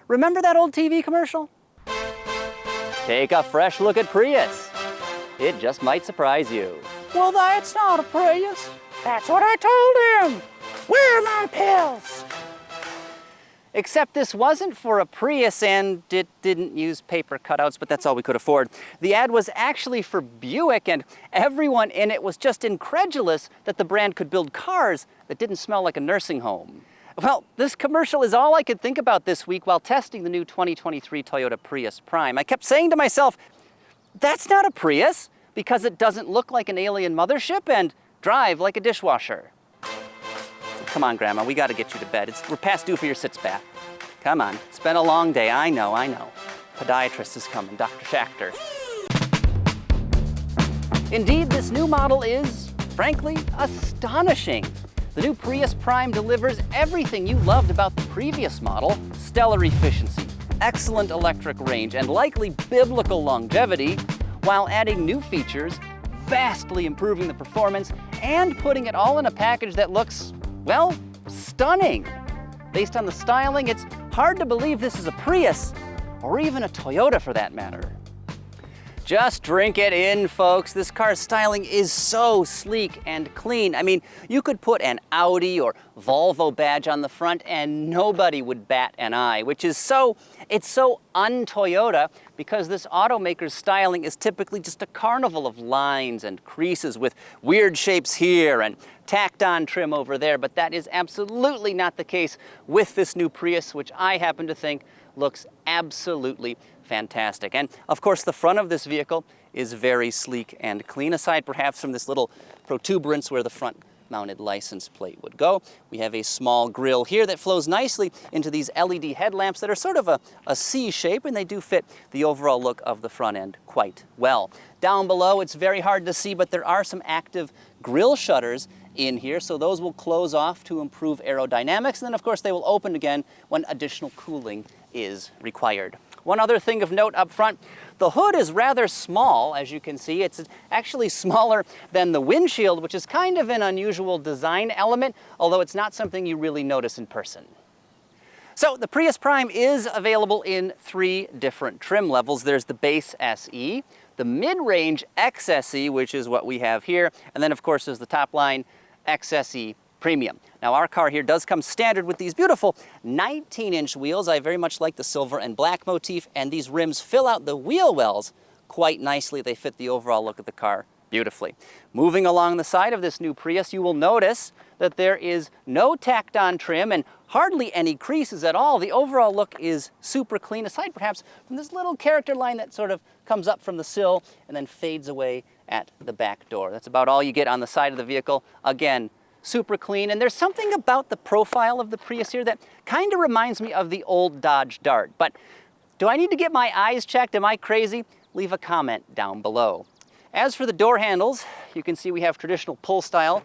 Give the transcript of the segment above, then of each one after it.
Remember that old TV commercial? Take a fresh look at Prius. It just might surprise you. Well, that's not a Prius. That's what I told him. Where are my pills? Except this wasn't for a Prius and it didn't use paper cutouts, but that's all we could afford. The ad was actually for Buick, and everyone in it was just incredulous that the brand could build cars that didn't smell like a nursing home. Well, this commercial is all I could think about this week while testing the new 2023 Toyota Prius Prime. I kept saying to myself, that's not a Prius, because it doesn't look like an alien mothership and drive like a dishwasher. Come on, Grandma, we gotta get you to bed. We're past due for your sitz bath. Come on, it's been a long day, I know. Podiatrist is coming, Dr. Schachter. Indeed, this new model is, frankly, astonishing. The new Prius Prime delivers everything you loved about the previous model: stellar efficiency, excellent electric range, and likely biblical longevity, while adding new features, vastly improving the performance, and putting it all in a package that looks, well, stunning. Based on the styling, it's hard to believe this is a Prius, or even a Toyota for that matter. Just drink it in, folks. This car's styling is so sleek and clean. I mean, you could put an Audi or Volvo badge on the front and nobody would bat an eye, which is it's so un-Toyota, because this automaker's styling is typically just a carnival of lines and creases with weird shapes here and tacked on trim over there, but that is absolutely not the case with this new Prius, which I happen to think looks absolutely fantastic. And of course, the front of this vehicle is very sleek and clean, aside perhaps from this little protuberance where the front mounted license plate would go. We have a small grille here that flows nicely into these LED headlamps that are sort of a C shape, and they do fit the overall look of the front end quite well. Down below, it's very hard to see, but there are some active grille shutters in here, so those will close off to improve aerodynamics, and then of course they will open again when additional cooling is required. One other thing of note up front, the hood is rather small, as you can see. It's actually smaller than the windshield, which is kind of an unusual design element, although it's not something you really notice in person. So the Prius Prime is available in 3 different trim levels. There's the base SE, the mid-range XSE, which is what we have here, and then of course there's the top line XSE Premium. Now our car here does come standard with these beautiful 19-inch wheels. I very much like the silver and black motif, and these rims fill out the wheel wells quite nicely. They fit the overall look of the car beautifully. Moving along the side of this new Prius, you will notice that there is no tacked on trim and hardly any creases at all. The overall look is super clean, aside perhaps from this little character line that sort of comes up from the sill and then fades away at the back door. That's about all you get on the side of the vehicle. Again, super clean, and there's something about the profile of the Prius here that kind of reminds me of the old Dodge Dart. But do I need to get my eyes checked? Am I crazy? Leave a comment down below. As for the door handles, you can see we have traditional pull style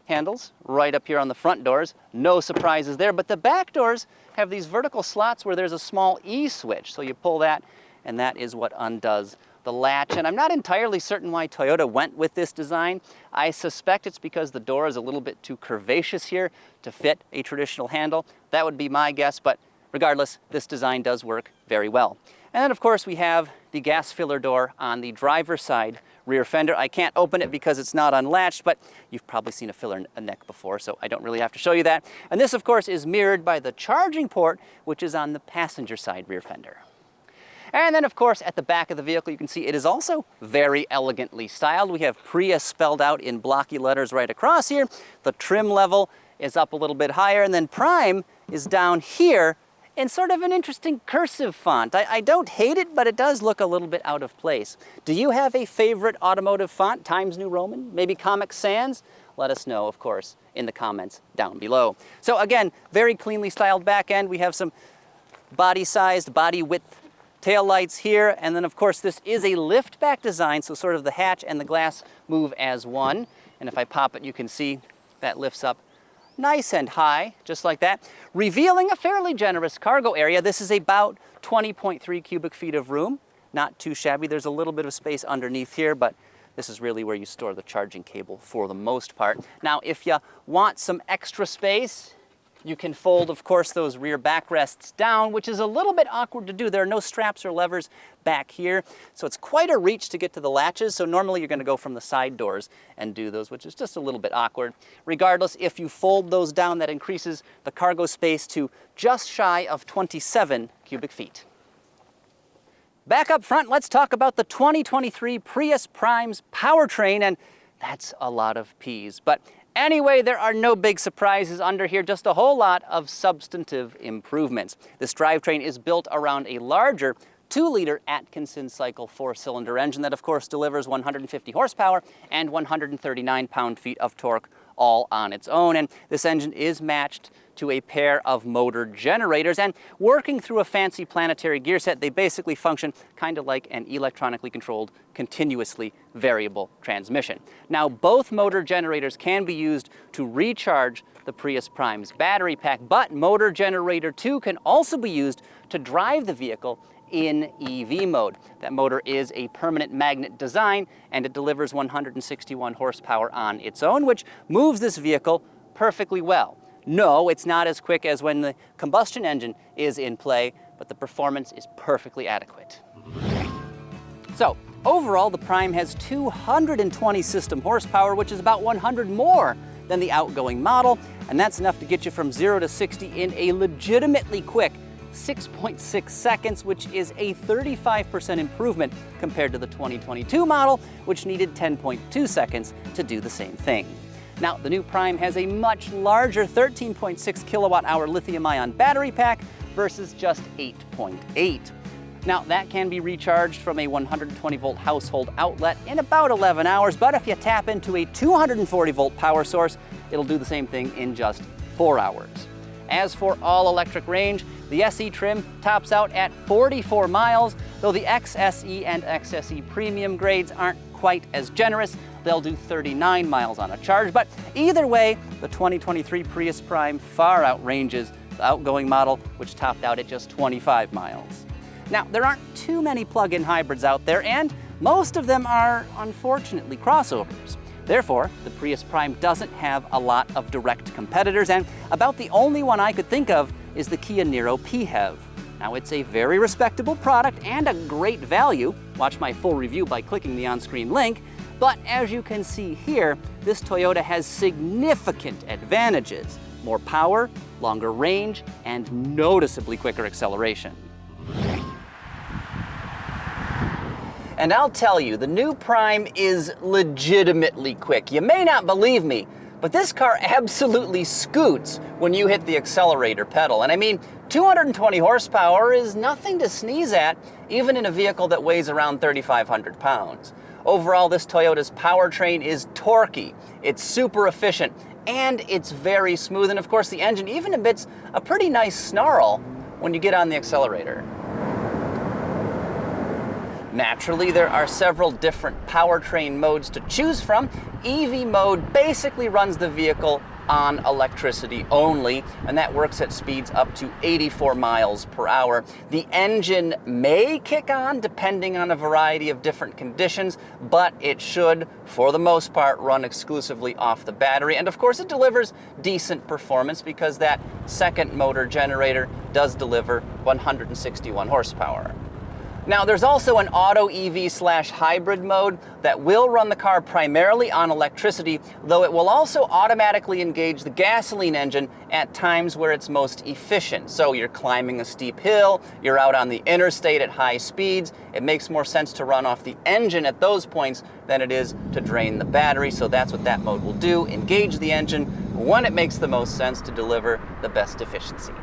handles right up here on the front doors. No surprises there, but the back doors have these vertical slots where there's a small E switch. So you pull that, and that is what undoes the latch. And I'm not entirely certain why Toyota went with this design. I suspect it's because the door is a little bit too curvaceous here to fit a traditional handle. That would be my guess, but regardless, this design does work very well. And then of course we have the gas filler door on the driver's side rear fender. I can't open it because it's not unlatched, but you've probably seen a filler neck before, so I don't really have to show you that. And this of course is mirrored by the charging port, which is on the passenger side rear fender. And then of course at the back of the vehicle you can see it is also very elegantly styled. We have Prius spelled out in blocky letters right across here. The trim level is up a little bit higher, and then Prime is down here in sort of an interesting cursive font. I don't hate it, but it does look a little bit out of place. Do you have a favorite automotive font? Times New Roman? Maybe Comic Sans? Let us know, of course, in the comments down below. So again, very cleanly styled back end. We have some body-sized, body width tail lights here, and then of course this is a lift back design, so sort of the hatch and the glass move as one. And if I pop it, you can see that lifts up nice and high, just like that, revealing a fairly generous cargo area. This is about 20.3 cubic feet of room. Not too shabby. There's a little bit of space underneath here, but this is really where you store the charging cable for the most part. Now, if you want some extra space, You can fold, of course, those rear backrests down, which is a little bit awkward to do. There are no straps or levers back here, so it's quite a reach to get to the latches. So normally you're going to go from the side doors and do those, which is just a little bit awkward. Regardless, if you fold those down, that increases the cargo space to just shy of 27 cubic feet. Back up front, let's talk about the 2023 Prius Prime's powertrain, and that's a lot of P's. But anyway, there are no big surprises under here, just a whole lot of substantive improvements. This drivetrain is built around a larger 2-liter Atkinson cycle 4-cylinder engine that, of course, delivers 150 horsepower and 139 pound-feet of torque all on its own. And this engine is matched to a pair of motor generators, and working through a fancy planetary gear set, they basically function kind of like an electronically controlled, continuously variable transmission. Now, both motor generators can be used to recharge the Prius Prime's battery pack, but motor generator 2 can also be used to drive the vehicle in EV mode. That motor is a permanent magnet design, and it delivers 161 horsepower on its own, which moves this vehicle perfectly well. No, it's not as quick as when the combustion engine is in play, but the performance is perfectly adequate. So, overall, the Prime has 220 system horsepower, which is about 100 more than the outgoing model, and that's enough to get you from 0 to 60 in a legitimately quick 6.6 seconds, which is a 35% improvement compared to the 2022 model, which needed 10.2 seconds to do the same thing. Now, the new Prime has a much larger 13.6 kilowatt-hour lithium-ion battery pack versus just 8.8. Now, that can be recharged from a 120-volt household outlet in about 11 hours, but if you tap into a 240-volt power source, it'll do the same thing in just 4 hours. As for all-electric range, the SE trim tops out at 44 miles, though the XSE and XSE Premium grades aren't quite as generous. They'll do 39 miles on a charge, but either way, the 2023 Prius Prime far outranges the outgoing model, which topped out at just 25 miles. Now, there aren't too many plug-in hybrids out there, and most of them are, unfortunately, crossovers. Therefore, the Prius Prime doesn't have a lot of direct competitors, and about the only one I could think of is the Kia Niro PHEV. Now, it's a very respectable product and a great value. Watch my full review by clicking the on-screen link. But as you can see here, this Toyota has significant advantages: more power, longer range, and noticeably quicker acceleration. And I'll tell you, the new Prime is legitimately quick. You may not believe me, but this car absolutely scoots when you hit the accelerator pedal. And I mean, 220 horsepower is nothing to sneeze at, even in a vehicle that weighs around 3,500 pounds. Overall, this Toyota's powertrain is torquey, it's super efficient, and it's very smooth. And of course, the engine even emits a pretty nice snarl when you get on the accelerator. Naturally, there are several different powertrain modes to choose from. EV mode basically runs the vehicle on electricity only, and that works at speeds up to 84 miles per hour. The engine may kick on depending on a variety of different conditions, but it should, for the most part, run exclusively off the battery. And of course, it delivers decent performance because that second motor generator does deliver 161 horsepower. Now, there's also an auto EV/hybrid mode that will run the car primarily on electricity, though it will also automatically engage the gasoline engine at times where it's most efficient. So you're climbing a steep hill, you're out on the interstate at high speeds, it makes more sense to run off the engine at those points than it is to drain the battery. So that's what that mode will do: engage the engine when it makes the most sense to deliver the best efficiency.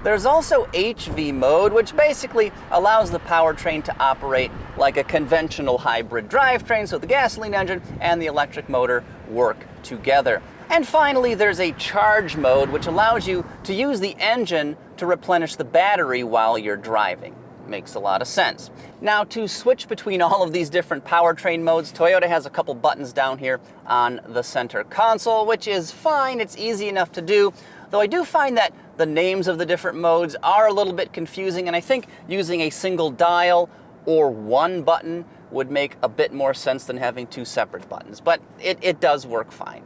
There's also HV mode, which basically allows the powertrain to operate like a conventional hybrid drivetrain, so the gasoline engine and the electric motor work together. And finally, there's a charge mode, which allows you to use the engine to replenish the battery while you're driving. Makes a lot of sense. Now, to switch between all of these different powertrain modes, Toyota has a couple buttons down here on the center console, which is fine. It's easy enough to do, though I do find that the names of the different modes are a little bit confusing, and I think using a single dial or one button would make a bit more sense than having two separate buttons, but it does work fine.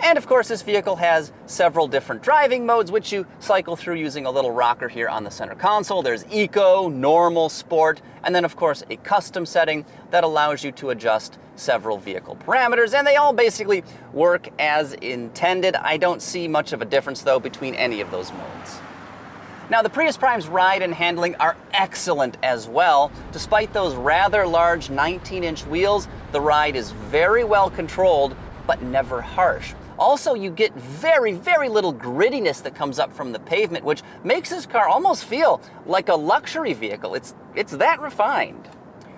And of course, this vehicle has several different driving modes, which you cycle through using a little rocker here on the center console. There's Eco, Normal, Sport, and then of course a custom setting that allows you to adjust several vehicle parameters, and they all basically work as intended. I don't see much of a difference though between any of those modes. Now, the Prius Prime's ride and handling are excellent as well. Despite those rather large 19-inch wheels, the ride is very well controlled, but never harsh. Also, you get very, very little grittiness that comes up from the pavement, which makes this car almost feel like a luxury vehicle. It's that refined.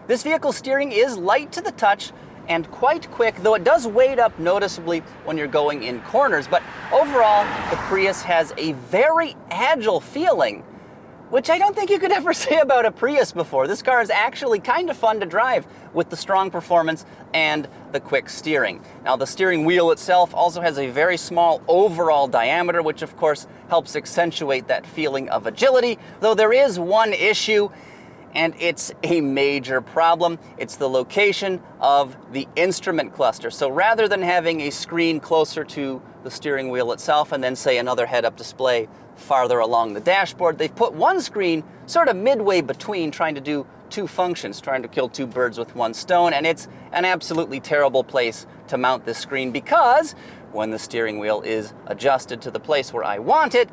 This vehicle's steering is light to the touch and quite quick, though it does weight up noticeably when you're going in corners. But overall, the Prius has a very agile feeling, which I don't think you could ever say about a Prius before. This car is actually kind of fun to drive with the strong performance and the quick steering. Now, the steering wheel itself also has a very small overall diameter, which of course helps accentuate that feeling of agility, though there is one issue, and it's a major problem. It's the location of the instrument cluster. So rather than having a screen closer to the steering wheel itself and then say another head-up display farther along the dashboard, they've put one screen sort of midway between, trying to do two functions, trying to kill two birds with one stone, and it's an absolutely terrible place to mount this screen because when the steering wheel is adjusted to the place where I want it,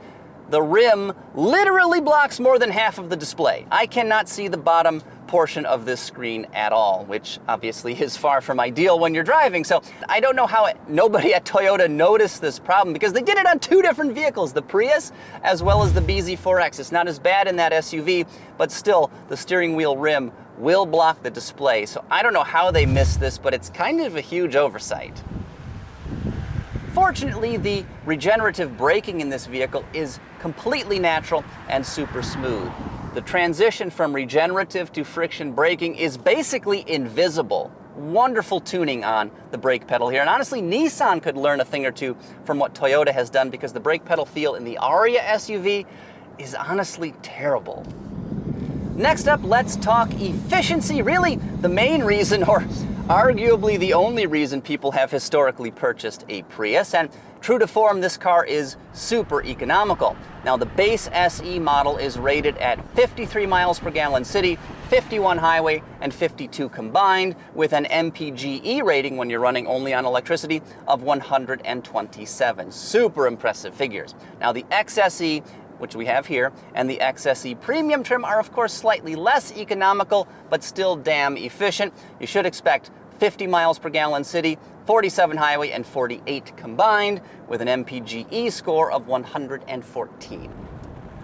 the rim literally blocks more than half of the display. I cannot see the bottom portion of this screen at all, which obviously is far from ideal when you're driving. So I don't know how nobody at Toyota noticed this problem, because they did it on two different vehicles, the Prius as well as the BZ4X. It's not as bad in that SUV, but still the steering wheel rim will block the display. So I don't know how they missed this, but it's kind of a huge oversight. Fortunately, the regenerative braking in this vehicle is completely natural and super smooth. The transition from regenerative to friction braking is basically invisible. Wonderful tuning on the brake pedal here. And honestly, Nissan could learn a thing or two from what Toyota has done, because the brake pedal feel in the Aria SUV is honestly terrible. Next up, let's talk efficiency. Really, the main reason, or arguably the only reason, people have historically purchased a Prius. And true to form, this car is super economical. Now, the base SE model is rated at 53 miles per gallon city, 51 highway, and 52 combined, with an MPGe rating when you're running only on electricity of 127. Super impressive figures. Now, the XSE, which we have here, and the XSE Premium trim are of course slightly less economical, but still damn efficient. You should expect 50 miles per gallon city, 47 highway, and 48 combined, with an MPGe score of 114.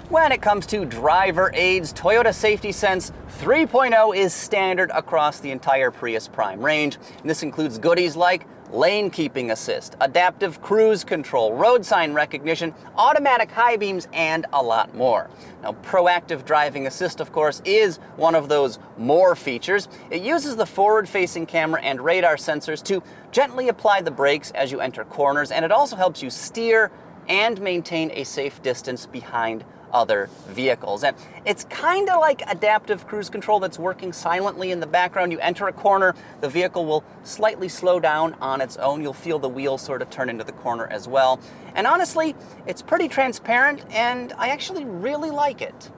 When it comes to driver aids, Toyota Safety Sense 3.0 is standard across the entire Prius Prime range, and this includes goodies like lane keeping assist, adaptive cruise control, road sign recognition, automatic high beams, and a lot more. Now, proactive driving assist, of course, is one of those more features. It uses the forward-facing camera and radar sensors to gently apply the brakes as you enter corners, and it also helps you steer and maintain a safe distance behind other vehicles. And it's kind of like adaptive cruise control that's working silently in the background. You enter a corner, the vehicle will slightly slow down on its own. You'll feel the wheels sort of turn into the corner as well. And honestly, it's pretty transparent, and I actually really like it.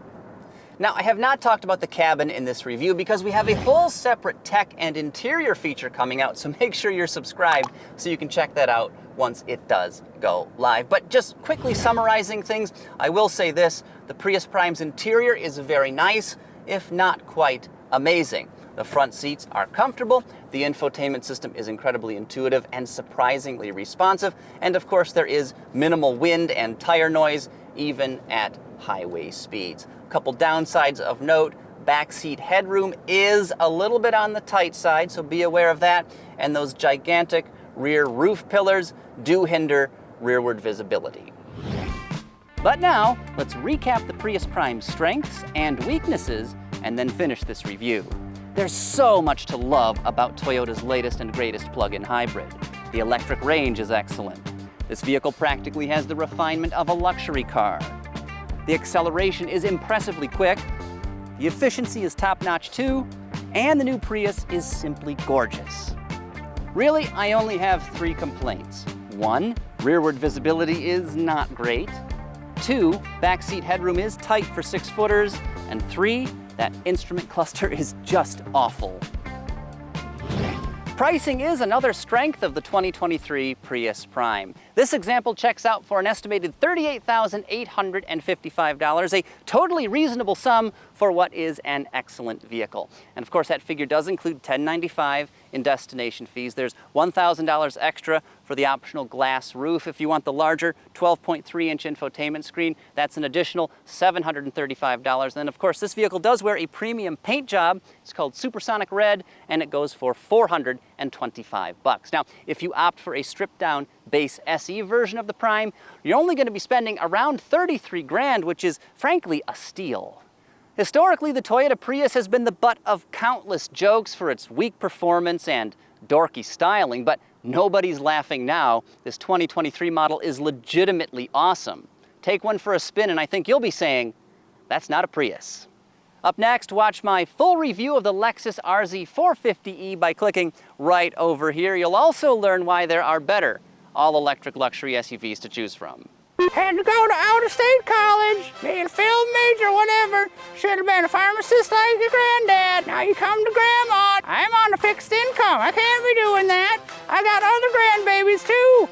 Now, I have not talked about the cabin in this review because we have a whole separate tech and interior feature coming out, so make sure you're subscribed so you can check that out once it does go live. But just quickly summarizing things, I will say this: the Prius Prime's interior is very nice, if not quite amazing. The front seats are comfortable, the infotainment system is incredibly intuitive and surprisingly responsive, and of course there is minimal wind and tire noise, even at highway speeds. A couple downsides of note: backseat headroom is a little bit on the tight side, so be aware of that, and those gigantic rear roof pillars do hinder rearward visibility. But now, let's recap the Prius Prime's strengths and weaknesses and then finish this review. There's so much to love about Toyota's latest and greatest plug-in hybrid. The electric range is excellent. This vehicle practically has the refinement of a luxury car. The acceleration is impressively quick, the efficiency is top-notch too, and the new Prius is simply gorgeous. Really, I only have 3 complaints. 1, Rearward visibility is not great. 2, backseat headroom is tight for 6-footers. And 3, that instrument cluster is just awful. Pricing is another strength of the 2023 Prius Prime. This example checks out for an estimated $38,855, a totally reasonable sum for what is an excellent vehicle. And of course, that figure does include $1,095 in destination fees. There's $1,000 extra for the optional glass roof. If you want the larger 12.3-inch infotainment screen, that's an additional $735. And of course, this vehicle does wear a premium paint job. It's called Supersonic Red, and it goes for $425. Now, if you opt for a stripped-down base SE version of the Prime, you're only going to be spending around $33,000, which is frankly a steal. Historically, the Toyota Prius has been the butt of countless jokes for its weak performance and dorky styling, but nobody's laughing now. This 2023 model is legitimately awesome. Take one for a spin and I think you'll be saying, that's not a Prius. Up next, watch my full review of the Lexus RZ 450e by clicking right over here. You'll also learn why there are better all-electric luxury SUVs to choose from. Had to go to out-of-state college, be a film major, whatever. Should have been a pharmacist like your granddad. Now you come to grandma. I'm on a fixed income. I can't be doing that. I got other grandbabies too.